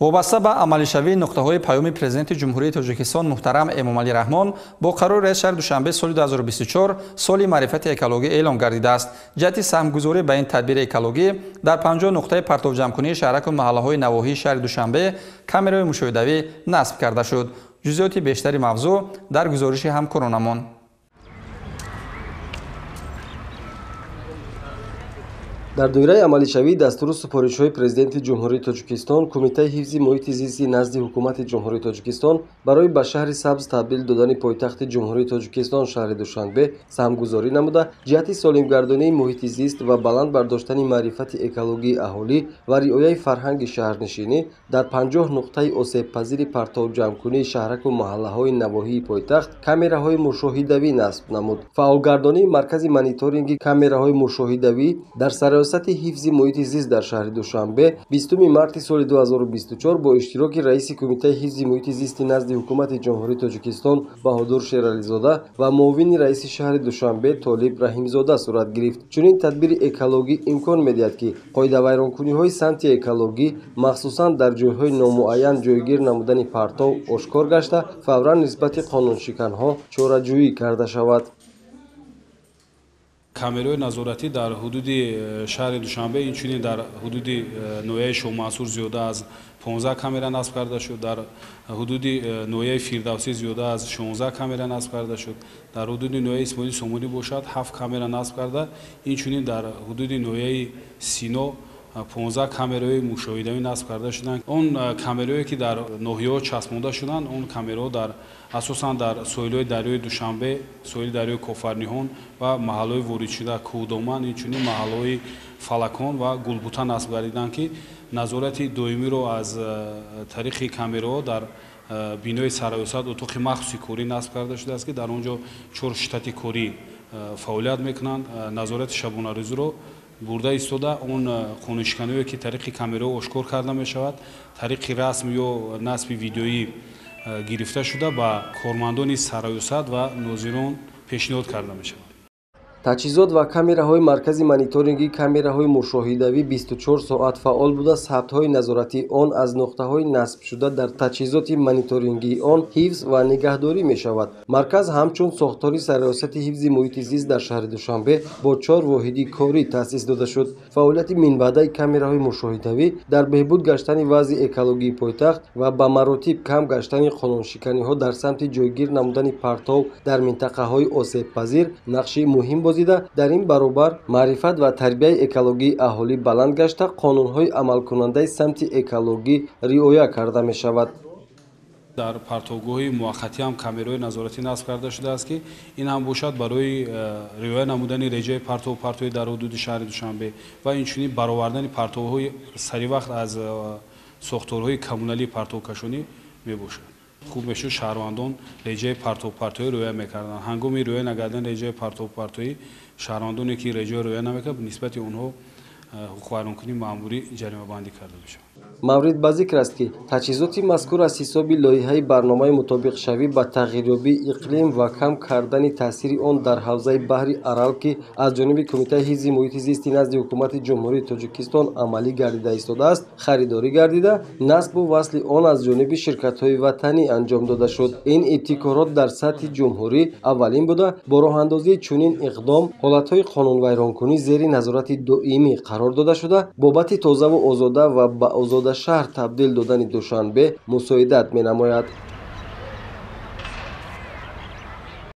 وابسته به عملی‌شوی نقطه‌های پیام پرزیدنت جمهوری تاجیکستان محترم امامعلی رحمان با قرار رئیس شهر دوشنبه سال 2024 سال معرفت اکولوژی اعلام گردیده است. جهت سهمگذاری به این تدبیر اکولوژی در 50 نقطه پرتو جمع‌کنی شهرک و محله‌های نواحی شهر دوشنبه کامرای مشاهده‌ای نصب کرده شد. جزئیات بیشتری موضوع در گزارش همکارانمان. در دوره عملی‌شوی دستور سپارش‌های پرزیدنت جمهوری تاجیکستان کمیته حفظ محیط زیستی نزد حکومت جمهوری تاجیکستان برای به شهر سبز تبدیل دادن پایتخت جمهوری تاجیکستان شهر دوشنبه سهمگذاری نموده جهت سالمگردانی محیط زیست و بلند برداشتن معرفت اکولوژی اهالی و رعایت فرهنگ شهرنشینی در 50 نقطه آسیب‌پذیر پرتو جمع‌کنی شهرک و محله‌های نواحی پایتخت کامراهای مشاهده‌ای نصب نمود. فعالگردانی مرکز مانیتورینگ کامراهای مشاهده‌ای در سر حفظ محیط زیست در شهر دوشنبه 20 مارس سال 2024 با اشتراک رئیس کمیته حفظ محیط زیست نزد حکومت جمهوری تاجیکستان بهادر شیرعلیزاده و معاون رئیس شهر دوشنبه طالب رحیمزاده صورت گرفت. چنین تدبیر اکولوژی امکان می‌دهد که قاعده ویرانکنی‌های سمت اکولوژی مخصوصاً در جای‌های نامعین جایگیر نمودن پرتو آشکار گشته فوراً نسبت قانونشکن‌ها چاره‌جویی کرده شود. کامرای نظارتی در حدود شهر دوشنبه اینچنین در حدود نوعه شومنصور زیاده از 15 کامرا نصب کرده شد، در حدود نوعه فیردوسی زیاده از 16 کامرا نصب کرده شد، در حدود نوعه اسماعیل سومونی باشد 7 کامرا نصب کرده، اینچنین در حدود نوعه سینو 15 کامرای مشاهده‌ای نصب کرده شدند. اون کامرایی که در ناحیه‌ها چسبانده شدند، اون کامرا در اساساً در ساحل‌های دریای دوشنبه، ساحل دریای کوفرنیحون و محل‌های ورود شده کودومن، اینچنین محل‌های فلکان و گلبوتا نصب گردیدند که نظارت دائمی رو از طریق کامرا در بینای سرایسد اتاق مخصوصی کوری نصب کرده شده است که در اونجا 4 شتات کوری فعالیت میکنند. نظارت شبانه روزی رو برده ایستاده اون قانونشکنی که طریق کامرا آشکار کرده می شود، طریق رسم یا نصب ویدیویی گرفته شده با کارمندان سرایسد و ناظران پیشنهاد کرده می شود. تجهیزات و کامراهای مرکز مانیتورینگ کامراهای مشاهده‌ای 24 ساعت فعال بوده. ثبت‌های نظارتی آن از نقطه‌های نصب شده در تجهیزات مانیتورینگی آن حفظ و نگهداری می‌شود. مرکز همچون ساختاری سرایست حفظ محیط زیست در شهر دوشنبه با 4 واحد کاری تأسیس داده شد. فعالیت منبعد کامراهای مشاهده‌ای در بهبود گشتن وضع اکولوژی پایتخت و به مراتب کم گشتن قانونشکنی‌ها در سمت جایگیر نمودن پرتو در منطقه‌های آسیب‌پذیر نقشی مهم در این برابر معرفت و تربیت اکولوژی اهالی بلند گشته قانون‌های عملکننده سمت اکولوژی رعایت کرده می شود. در پرتوگاه‌های موقتی هم کامرای نظارتی نصب کرده شده است که این هم باشد برای رعایت نمودن رژه پرتوی در حدود شهر دوشنبه و اینچنین برآوردن پرتوهای سری وقت از ساختارهای کمونالی پرتوکشانی می باشد. خوب میشه شهروندان رژه پرتوی رعایت میکردن. هنگامی رعایت نکردن رژه پرتوی شهروندانی که رژه رعایت نمیکرد نسبت اونها حقوق ویرانکنی مأموری جریمه بندی کرده میشه. مورد به ذکر است که تجهیزات مذکور از حساب لایحه برنامه مطابق شوی به تغییریابی اقلیم و کم کردن تاثیر آن در حوزه بحر ارال که از جانب کمیته حفظ محیط زیست نزد حکومت جمهوری تاجیکستان عملی گردیده ایستاده است خریداری گردیده نصب و وصل آن از جانب شرکت‌های وطنی انجام داده شد. این ابتکارات در سطح جمهوری اولین بوده. با راه اندازی چنین اقدام حالت‌های قانون ویرانکنی زیر نظارت دائمی قرار داده شده بابت تازه و آزاده و به آزاد شهر تبدیل دادن دوشنبه مساعدت می نماید.